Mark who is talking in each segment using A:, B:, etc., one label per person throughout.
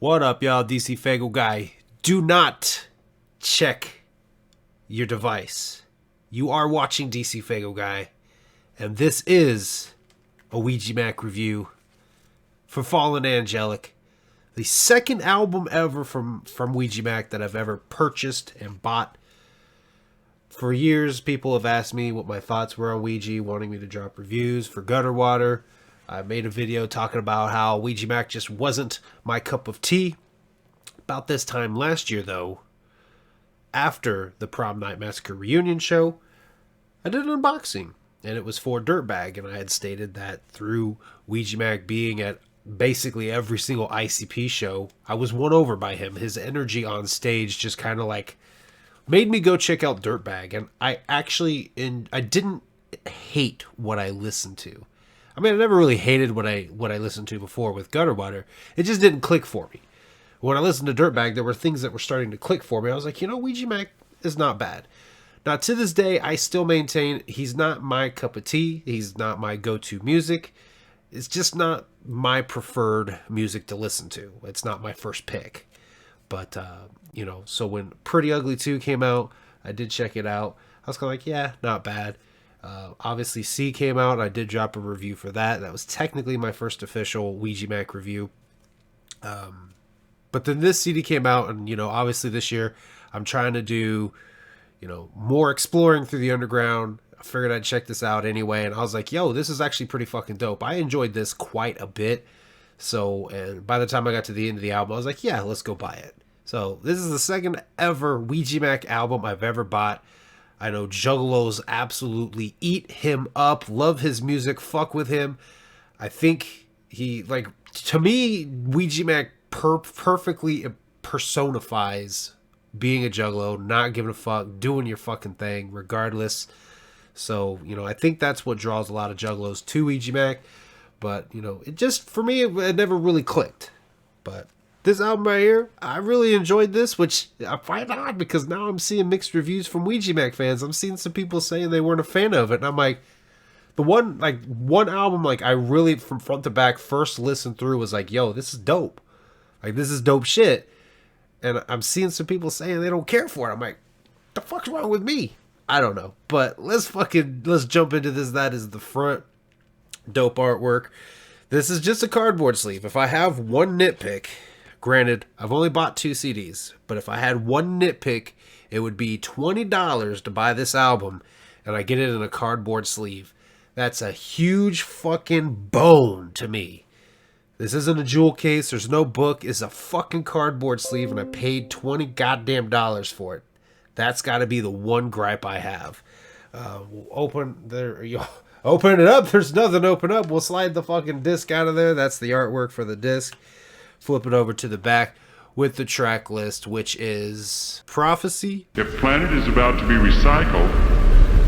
A: What up, y'all? DCFAYGOGUY. Do not check your device. You are watching DCFAYGOGUY, and this is a Ouija Macc review for Fallen Angelic, the second album ever from Ouija Macc that I've ever purchased and bought. For years, people have asked me what my thoughts were on Ouija, wanting me to drop reviews for Gutter Water. I made a video talking about how Ouija Macc just wasn't my cup of tea. About this time last year, though, after the Prom Night Massacre reunion show, I did an unboxing, and it was for Dirtbag, and I had stated that through Ouija Macc being at basically every single ICP show, I was won over by him. His energy on stage just kind of like made me go check out Dirtbag, and I didn't hate what I listened to. I mean, I never really hated what I listened to before with Gutter Water. It just didn't click for me. When I listened to Dirtbag, there were things that were starting to click for me. I was like, Ouija Macc is not bad. Now, to this day, I still maintain he's not my cup of tea. He's not my go-to music. It's just not my preferred music to listen to. It's not my first pick. But, so when Pretty Ugly 2 came out, I did check it out. I was kind of like, yeah, not bad. Obviously, C came out. I did drop a review for that. That was technically my first official Ouija Macc review. But then this CD came out, and, obviously this year I'm trying to do, more exploring through the underground. I figured I'd check this out anyway, and I was like, yo, this is actually pretty fucking dope. I enjoyed this quite a bit. So, and by the time I got to the end of the album, I was like, yeah, let's go buy it. So, this is the second ever Ouija Macc album I've ever bought. I know Juggalos absolutely eat him up, love his music, fuck with him. I think he, to me, Ouija Macc perfectly personifies being a Juggalo, not giving a fuck, doing your fucking thing, regardless. So, I think that's what draws a lot of Juggalos to Ouija Macc. But, it just, for me, it never really clicked. But this album right here, I really enjoyed this, which I find odd because now I'm seeing mixed reviews from Ouija Macc fans. I'm seeing some people saying they weren't a fan of it, and I'm like, the one album, I really, from front to back, first listened through was like, yo, this is dope. This is dope shit. And I'm seeing some people saying they don't care for it. I'm like, the fuck's wrong with me? I don't know. But let's jump into this. That is the front. Dope artwork. This is just a cardboard sleeve. If I have one nitpick, granted, I've only bought 2 CDs, but if I had one nitpick, it would be $20 to buy this album, and I get it in a cardboard sleeve. That's a huge fucking bone to me. This isn't a jewel case. There's no book. It's a fucking cardboard sleeve, and I paid $20 goddamn dollars for it. That's got to be the one gripe I have. We'll open it up. There's nothing to open up. We'll slide the fucking disc out of there. That's the artwork for the disc. Flip it over to the back with the track list, which is Prophecy.
B: If planet is about to be recycled,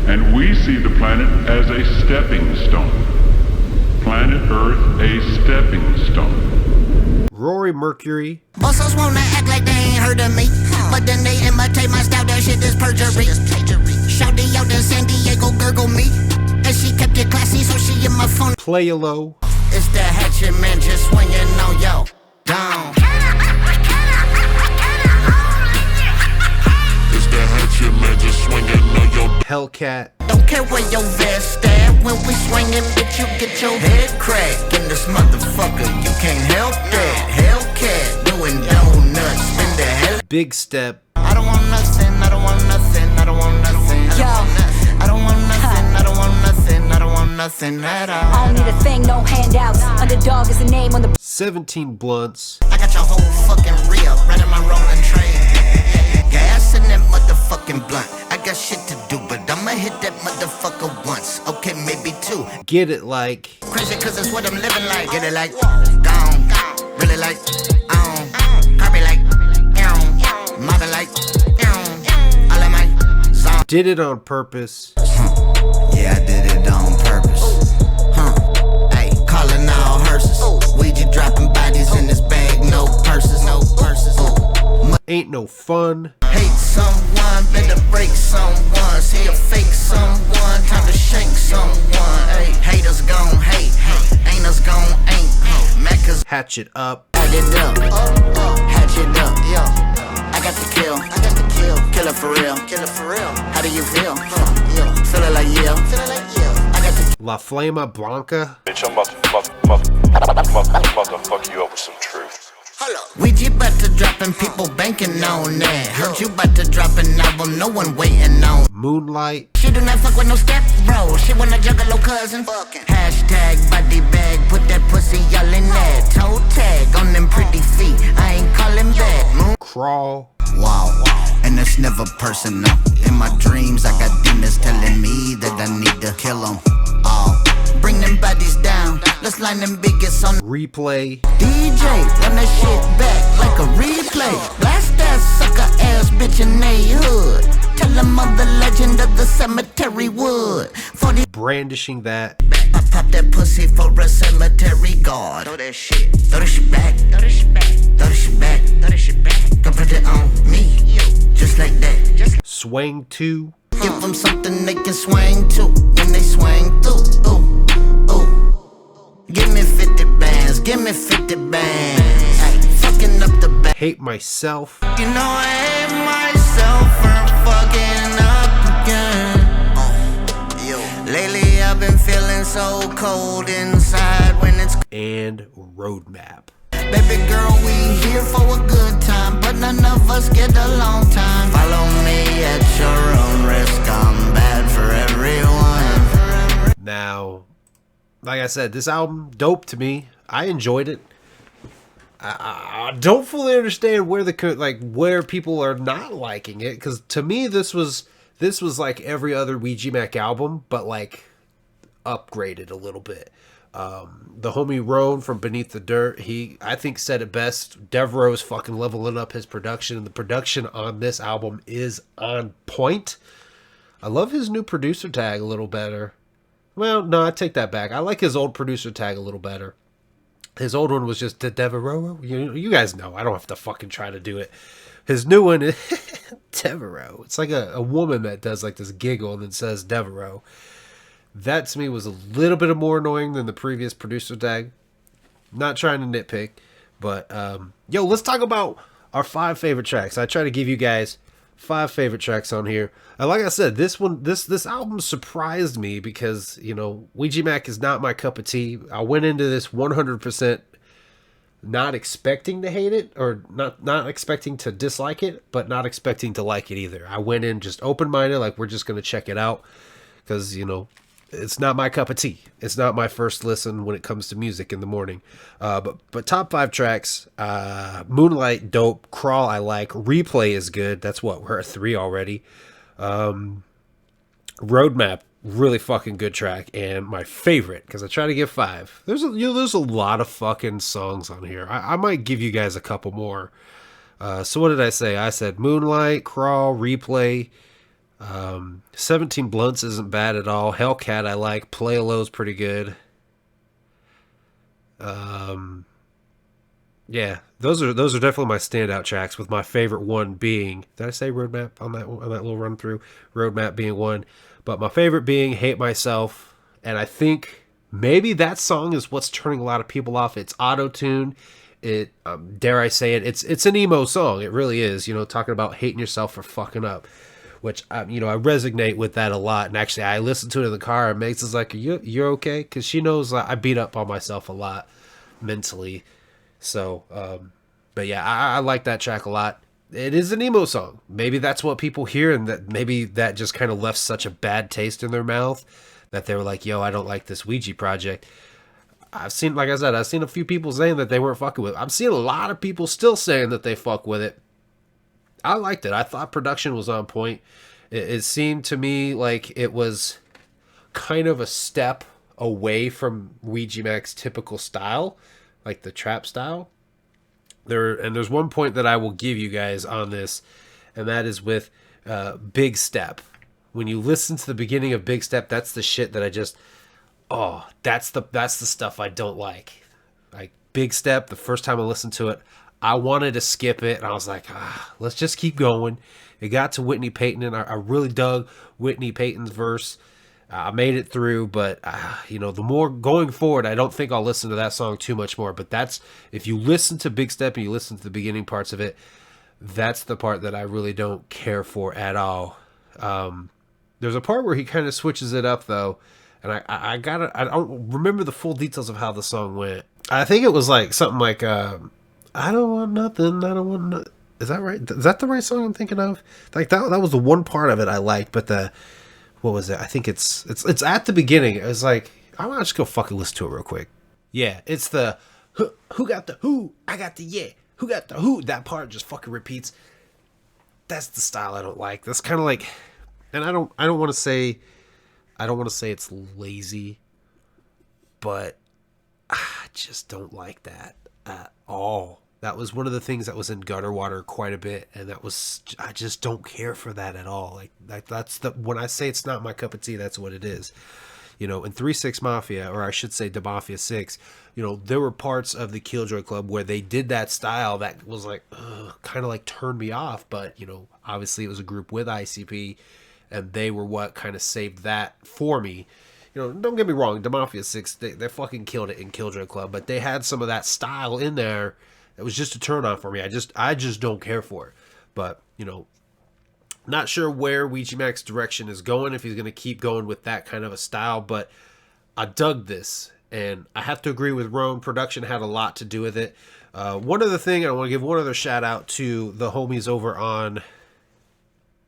B: and we see the planet as a stepping stone. Planet Earth, a stepping stone.
A: Rory Mercury.
C: Bossos wanna act like they ain't heard of me, but then they imitate my style. That shit is perjury. Shouty out to San Diego, gurgle me, and she kept it classy, so she in my phone.
A: Play a low.
C: It's the hatchet man just swinging on yo down.
B: It's the hatchet man just swinging on your
A: Hellcat.
C: Don't care where your vest at. When we swinging, bitch, you get your head cracked. In this motherfucker, you can't help that. Hellcat doing donuts, spin the hell.
A: Big Step.
C: I don't want nothing. I don't want nothing. I don't want nothing. I don't want nothing. I don't want nothing. I don't want nothing at all.
D: I don't need a thing, no handouts. Underdog is the name on the
A: 17 blunts.
C: I got your whole fucking reel right in my rolling train. Gas in that motherfucking blunt. I got shit to do, but I'ma hit that motherfucker once. Okay, maybe 2.
A: Get it like.
C: Crazy cause it's what I'm living like. Get it like, gone. Really like, copy like, mother like, all of my zone.
A: Did it on purpose.
C: Yeah, I did it on purpose. Hey, calling all hearses. Ouija dropping bodies in this bag. No purses, no purses.
A: Ain't no fun.
C: Hate someone, better break someone. See a fake someone, time to shank someone. Hey, haters gon' hate, ain't us gon' ain't. Maccas
A: Hatchet up.
C: add it up.
A: La Flama Blanca.
E: Bitch, I'm about to fuck you up with some truth.
C: Ouija about to drop and people banking on that. Heard you about to drop an album, no one waiting on.
A: Moonlight.
C: She do not fuck with no step bro. She wanna juggalo cousin. Hashtag body bag, put that pussy all in that. Toe tag on them pretty feet, I ain't calling back. Moon
A: Crawl.
C: wow, and it's never personal. In my dreams, I got demons telling me that I need to kill them. Oh, bring them bodies down. Let's line them biggest on
A: Replay.
C: DJ. Run that shit back like a replay. Blast that sucker ass bitch in they hood. Tell them of the legend of the cemetery wood. 40
A: Brandishing that.
C: I pop that pussy for a cemetery guard. Throw that shit back. Throw that shit back. Throw that shit back. Throw that shit back. Don't put it on me. Just like that. Just
A: Swang 2.
C: give them something they can swing to when they swing through. Ooh, ooh. Give me 50 bands. Give me 50 bands. Ay, fucking up the back.
A: Hate Myself.
C: You know I hate myself for fucking up again. Lately I've been feeling so cold inside when it's
A: And Roadmap.
C: baby girl, we here for a good time, but none of us get a long time. Follow me at your own risk. I'm bad for everyone.
A: Now, like I said, this album, dope to me. I enjoyed it. I don't fully understand where where people are not liking it, because to me this was like every other Ouija Macc album, but like upgraded a little bit. The homie Roan from Beneath the Dirt, I think said it best. Devereaux's fucking leveling up his production, and the production on this album is on point. I love his new producer tag a little better. Well, no, I take that back. I like his old producer tag a little better. His old one was just Devereaux. You guys know. I don't have to fucking try to do it. His new one is Devereaux. It's like a woman that does like this giggle and then says Devereaux. That to me was a little bit more annoying than the previous producer tag. Not trying to nitpick, but let's talk about our 5 favorite tracks. I try to give you guys 5 favorite tracks on here. And like I said, this album surprised me because, Ouija Macc is not my cup of tea. I went into this 100% not expecting to hate it, or not expecting to dislike it, but not expecting to like it either. I went in just open-minded, like we're just going to check it out because, it's not my cup of tea. It's not my first listen when it comes to music in the morning. But top 5 tracks, Moonlight, dope. Crawl, I like. Replay is good. That's what, we're at 3 already. Roadmap, really fucking good track. And my favorite, because I try to give 5. There's a lot of fucking songs on here. I might give you guys a couple more. So what did I say? I said Moonlight, Crawl, Replay. 17 Blunts isn't bad at all. Hellcat I like. Play Low's pretty good. Yeah, those are definitely my standout tracks, with my favorite one being, did I say Roadmap on that little run through? Roadmap being one, but my favorite being Hate Myself. And I think maybe that song is what's turning a lot of people off. It's auto-tune. It dare I say it, it's an emo song. It really is, talking about hating yourself for fucking up. Which, I resonate with that a lot. And actually, I listen to it in the car, and Megs is like, you're okay? Because she knows I beat up on myself a lot mentally. So, but yeah, I like that track a lot. It is an emo song. Maybe that's what people hear, and that maybe that just kind of left such a bad taste in their mouth that they were like, I don't like this Ouija project. I've seen a few people saying that they weren't fucking with it. I'm seeing a lot of people still saying that they fuck with it. I liked it. I thought production was on point. It seemed to me like it was kind of a step away from Ouija Macc's typical style, like the trap style. There's one point that I will give you guys on this, and that is with Big Step. When you listen to the beginning of Big Step, that's the shit that that's the stuff I don't like. Like Big Step, the first time I listened to it, I wanted to skip it, and I was like, let's just keep going. It got to Whitney Payton, and I really dug Whitney Payton's verse. I made it through, but, the more going forward, I don't think I'll listen to that song too much more. But if you listen to Big Step and you listen to the beginning parts of it, that's the part that I really don't care for at all. There's a part where he kind of switches it up, though, And I don't remember the full details of how the song went. I think it was like something like, I don't want nothing, I don't want no-. Is that right? Is that the right song I'm thinking of? Like that was the one part of it I liked, but what was it? I think it's at the beginning. It was like, I want to just go fucking listen to it real quick. Yeah, it's the who got the who, I got the yeah, who got the who. That part just fucking repeats. That's the style I don't like. That's kind of like, and I don't want to say it's lazy, but I just don't like that at all. That was one of the things that was in Gutter Water quite a bit, and I just don't care for that at all. Like that's when I say it's not my cup of tea, that's what it is. You know, in 3-6 Mafia, or I should say the Mafia 6, you know, there were parts of the Killjoy Club where they did that style that was like, kind of like turned me off. But, you know, obviously it was a group with ICP, and they were what kind of saved that for me. You know, don't get me wrong, the Mafia 6, they fucking killed it in Killjoy Club, but they had some of that style in there that was just a turn on for me. I just don't care for it. But, you know, not sure where Ouija Macc's direction is going, if he's going to keep going with that kind of a style, but I dug this, and I have to agree with Roan. Production had a lot to do with it. One other thing, I want to give one other shout out to the homies over on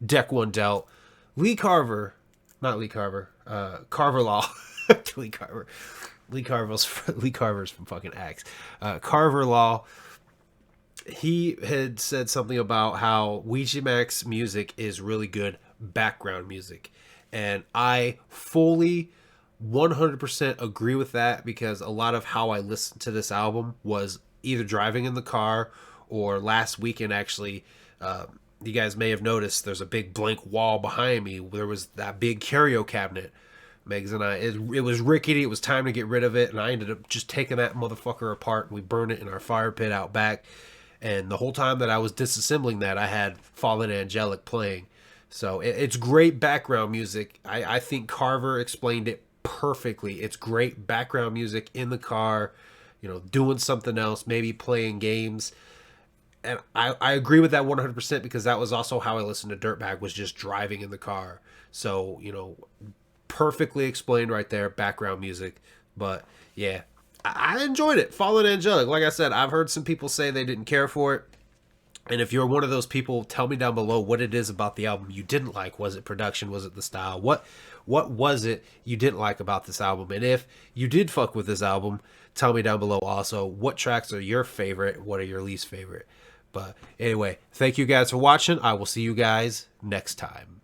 A: Deck One Delt. Carver Law. Lee Carver's from fucking Axe. Carver Law. He had said something about how Ouija Macc's music is really good background music. And I fully 100% agree with that, because a lot of how I listened to this album was either driving in the car or last weekend, actually. You guys may have noticed there's a big blank wall behind me. There was that big curio cabinet. Megs and I, it was rickety. It was time to get rid of it. And I ended up just taking that motherfucker apart, and we burned it in our fire pit out back. And the whole time that I was disassembling that, I had Fallen Angelic playing. So it's great background music. I think Carver explained it perfectly. It's great background music in the car, you know, doing something else, maybe playing games. And I agree with that 100%, because that was also how I listened to Dirtbag, was just driving in the car. So, you know, perfectly explained right there, background music. But yeah, I enjoyed it. Fallen Angelic, like I said, I've heard some people say they didn't care for it. And if you're one of those people, tell me down below what it is about the album you didn't like. Was it production? Was it the style? What was it you didn't like about this album? And if you did fuck with this album, tell me down below also what tracks are your favorite, what are your least favorite. But anyway, thank you guys for watching. I will see you guys next time.